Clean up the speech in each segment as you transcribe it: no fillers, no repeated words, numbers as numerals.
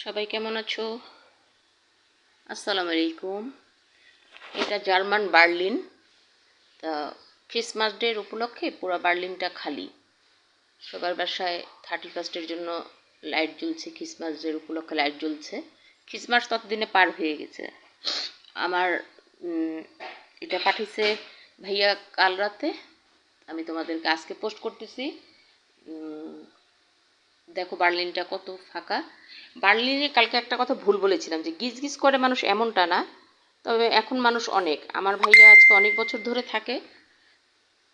সবাই কেমন আছো? আসসালামু আলাইকুম। এটা জার্মান বার্লিন। তা ক্রিসমাস ডের উপলক্ষে পুরো বার্লিনটা খালি। সবার বাসায় 31st জন্য লাইট জ্বলছে, ক্রিসমাস ডের উপলক্ষে লাইট জ্বলছে। ক্রিসমাস ততদিনে পার হয়ে গেছে। আমার এটা পাঠিয়েছে ভাইয়া কাল রাতে। আমি তোমাদেরকে আজকে পোস্ট করতেছি। দেখো বার্লিনটা কত ফাঁকা। বার্লিনে কালকে একটা কথা ভুল বলেছিলাম যে গিজ গিজ করে মানুষ, এমনটা না। তবে এখন মানুষ অনেক। আমার ভাইয়া আজকে অনেক বছর ধরে থাকে।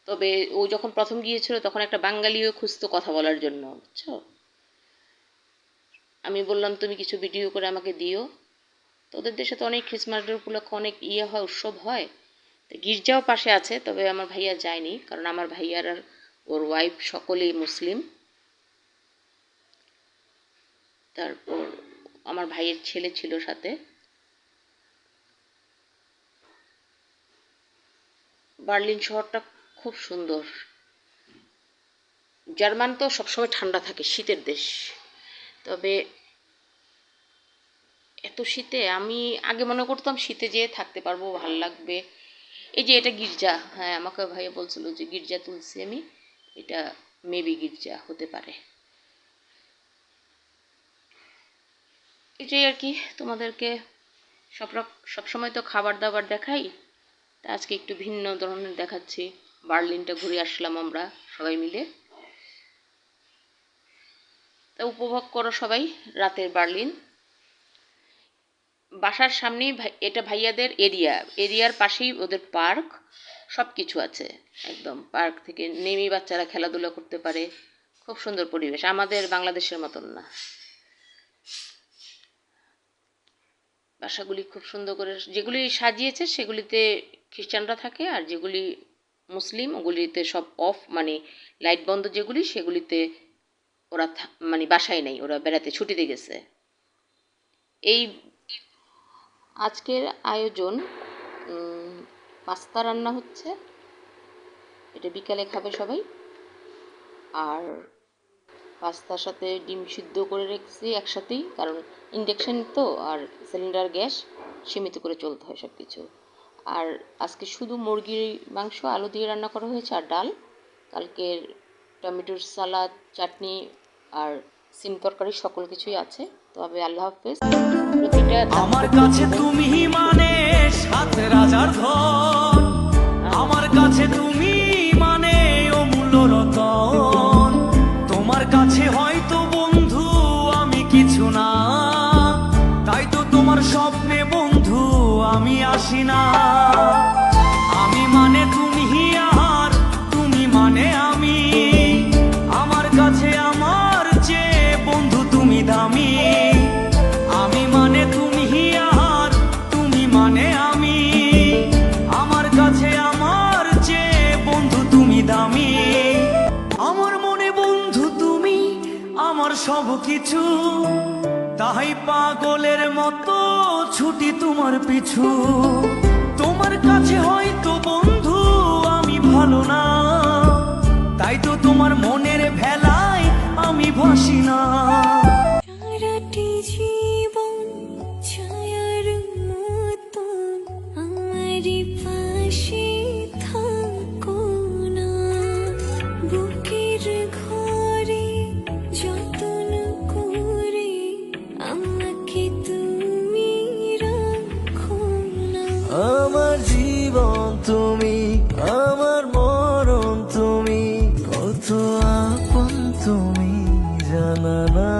তবে ও যখন প্রথম গিয়েছিল তখন একটা বাঙালিও খুঁজতো কথা বলার জন্য, বুঝছো। আমি বললাম তুমি কিছু ভিডিও করে আমাকে দিও। তো ওদের দেশে তো অনেক ক্রিসমাস ডে উপলক্ষে অনেক হয়, উৎসব হয়। তো গির্জাও পাশে আছে, তবে আমার ভাইয়া যায়নি, কারণ আমার ভাইয়ার আর ওর ওয়াইফ সকলেই মুসলিম। তারপর আমার ভাইয়ের ছেলে ছিল সাথে। বার্লিন শহরটা খুব সুন্দর। জার্মান তো সবসময় ঠান্ডা থাকে, শীতের দেশ। তবে এত শীতে আমি আগে মনে করতাম শীতে যেয়ে থাকতে পারবো, ভাল লাগবে। এই যে এটা গির্জা, হ্যাঁ আমাকে ভাইয়া বলছিল যে গির্জা তুলছি আমি। এটা মেবি গির্জা হতে পারে। এটাই আর কি, তোমাদেরকে সবসময় তো খাবার দাবার দেখাই। তা আজকে একটু ভিন্ন ধরনের দেখাচ্ছি। বার্লিনটা ঘুরে আসলাম আমরা সবাই মিলে। তা উপভোগ করো সবাই রাতের বার্লিন। বাসার সামনেই এটা ভাইয়াদের এরিয়ার পাশেই ওদের পার্ক, সব কিছু আছে। একদম পার্ক থেকে নেমেই বাচ্চারা খেলাধুলা করতে পারে। খুব সুন্দর পরিবেশ, আমাদের বাংলাদেশের মতন না। বাসাগুলি খুব সুন্দর করে যেগুলি সাজিয়েছে সেগুলিতে খ্রিস্টানরা থাকে, আর যেগুলি মুসলিম ওগুলিতে সব অফ, মানে লাইট বন্ধ যেগুলি, সেগুলিতে ওরা মানে বাসায় নেই, ওরা বেড়াতে ছুটিতে গেছে। এই আজকের আয়োজন পাস্তা রান্না হচ্ছে, এটা বিকালে খাবে সবাই। আর পাস্তার সাথে ডিম সিদ্ধ করে রেখেছি একসাথেই, কারণ ইন্ডাকশান তো, আর সিলিন্ডার গ্যাস সীমিত করে চলতে হয় সব কিছু। আর আজকে শুধু মুরগির মাংস আলু দিয়ে রান্না করা হয়েছে, আর ডাল। কালকের টমেটোর সালাদ, চাটনি আর সিম তরকারি সকল কিছুই আছে। তবে আল্লাহ হাফেজ। প্রতিটা আমার কাছে তুমি মানে সাত রাজার ধন, আমার কাছে তুমি মানে অমূল্য রতন। তোমার কাছে হয়তো বন্ধু আমি কিছু না, তাই তো তোমার স্বপ্নে বন্ধু আমি আসি না। আমি মানে তুমি আর তুমি মানে আমি, আমার কাছে আমার চেয়ে বন্ধু তুমি দামি। আমি মানে তুমি আর তুমি মানে আমি, আমার কাছে আমার চেয়ে বন্ধু তুমি দামি। আমার মনে বন্ধু তুমি আমার সব কিছু, তাই পাগলের মতো ছুটি তোমার পিছু। তোমার কাছে হয়তো বন্ধু আমি ভালো না, তাই তো তোমার মনের ভেলায় আমি ভাসি না। আমার জীবন তুমি, আমার মরণ তুমি, কত আপন তুমি জানা না।